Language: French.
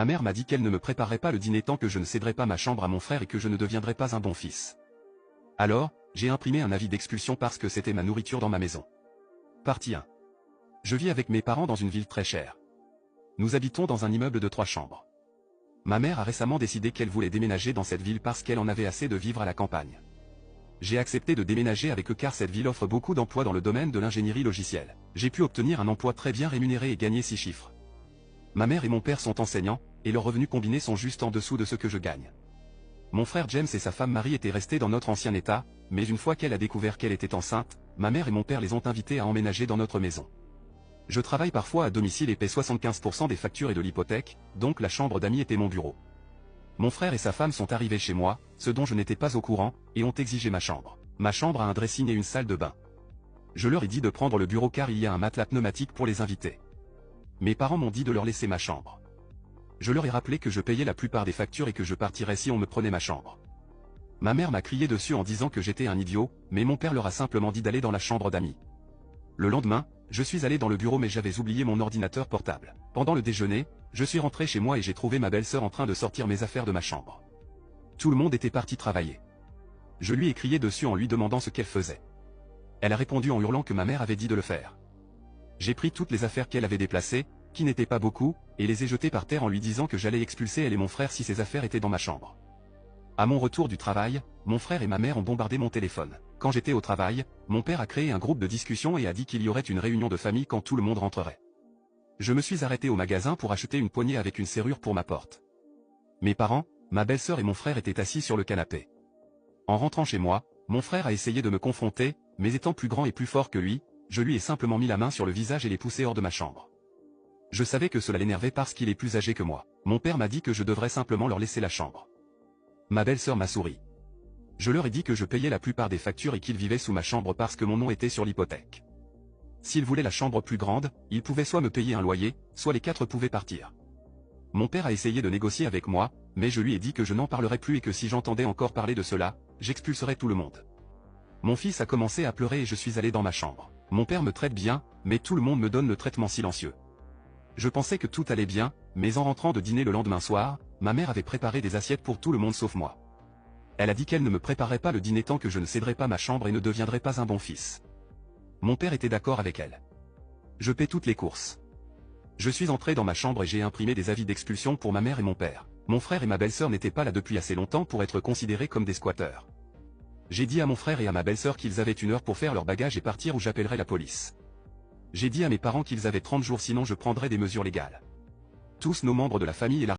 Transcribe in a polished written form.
Ma mère m'a dit qu'elle ne me préparerait pas le dîner tant que je ne céderais pas ma chambre à mon frère et que je ne deviendrais pas un bon fils. Alors, j'ai imprimé un avis d'expulsion parce que c'était ma nourriture dans ma maison. Partie 1. Je vis avec mes parents dans une ville très chère. Nous habitons dans un immeuble de 3 chambres. Ma mère a récemment décidé qu'elle voulait déménager dans cette ville parce qu'elle en avait assez de vivre à la campagne. J'ai accepté de déménager avec eux car cette ville offre beaucoup d'emplois dans le domaine de l'ingénierie logicielle. J'ai pu obtenir un emploi très bien rémunéré et gagner 6 chiffres. Ma mère et mon père sont enseignants, et leurs revenus combinés sont juste en dessous de ce que je gagne. Mon frère James et sa femme Marie étaient restés dans notre ancien état, mais une fois qu'elle a découvert qu'elle était enceinte, ma mère et mon père les ont invités à emménager dans notre maison. Je travaille parfois à domicile et paie 75% des factures et de l'hypothèque, donc la chambre d'amis était mon bureau. Mon frère et sa femme sont arrivés chez moi, ce dont je n'étais pas au courant, et ont exigé ma chambre. Ma chambre a un dressing et une salle de bain. Je leur ai dit de prendre le bureau car il y a un matelas pneumatique pour les invités. Mes parents m'ont dit de leur laisser ma chambre. Je leur ai rappelé que je payais la plupart des factures et que je partirais si on me prenait ma chambre. Ma mère m'a crié dessus en disant que j'étais un idiot, mais mon père leur a simplement dit d'aller dans la chambre d'amis. Le lendemain, je suis allé dans le bureau mais j'avais oublié mon ordinateur portable. Pendant le déjeuner, je suis rentré chez moi et j'ai trouvé ma belle-sœur en train de sortir mes affaires de ma chambre. Tout le monde était parti travailler. Je lui ai crié dessus en lui demandant ce qu'elle faisait. Elle a répondu en hurlant que ma mère avait dit de le faire. J'ai pris toutes les affaires qu'elle avait déplacées, qui n'étaient pas beaucoup, et les ai jetées par terre en lui disant que j'allais expulser elle et mon frère si ces affaires étaient dans ma chambre. À mon retour du travail, mon frère et ma mère ont bombardé mon téléphone. Quand j'étais au travail, mon père a créé un groupe de discussion et a dit qu'il y aurait une réunion de famille quand tout le monde rentrerait. Je me suis arrêté au magasin pour acheter une poignée avec une serrure pour ma porte. Mes parents, ma belle-sœur et mon frère étaient assis sur le canapé. En rentrant chez moi, mon frère a essayé de me confronter, mais étant plus grand et plus fort que lui, je lui ai simplement mis la main sur le visage et l'ai poussé hors de ma chambre. Je savais que cela l'énervait parce qu'il est plus âgé que moi. Mon père m'a dit que je devrais simplement leur laisser la chambre. Ma belle-sœur m'a souri. Je leur ai dit que je payais la plupart des factures et qu'ils vivaient sous ma chambre parce que mon nom était sur l'hypothèque. S'ils voulaient la chambre plus grande, ils pouvaient soit me payer un loyer, soit les 4 pouvaient partir. Mon père a essayé de négocier avec moi, mais je lui ai dit que je n'en parlerais plus et que si j'entendais encore parler de cela, j'expulserais tout le monde. Mon fils a commencé à pleurer et je suis allé dans ma chambre. Mon père me traite bien, mais tout le monde me donne le traitement silencieux. Je pensais que tout allait bien, mais en rentrant de dîner le lendemain soir, ma mère avait préparé des assiettes pour tout le monde sauf moi. Elle a dit qu'elle ne me préparerait pas le dîner tant que je ne céderais pas ma chambre et ne deviendrais pas un bon fils. Mon père était d'accord avec elle. Je paie toutes les courses. Je suis entré dans ma chambre et j'ai imprimé des avis d'expulsion pour ma mère et mon père. Mon frère et ma belle-sœur n'étaient pas là depuis assez longtemps pour être considérés comme des squatteurs. J'ai dit à mon frère et à ma belle-sœur qu'ils avaient 1 heure pour faire leur bagage et partir ou j'appellerais la police. J'ai dit à mes parents qu'ils avaient 30 jours sinon je prendrais des mesures légales. Tous nos membres de la famille et la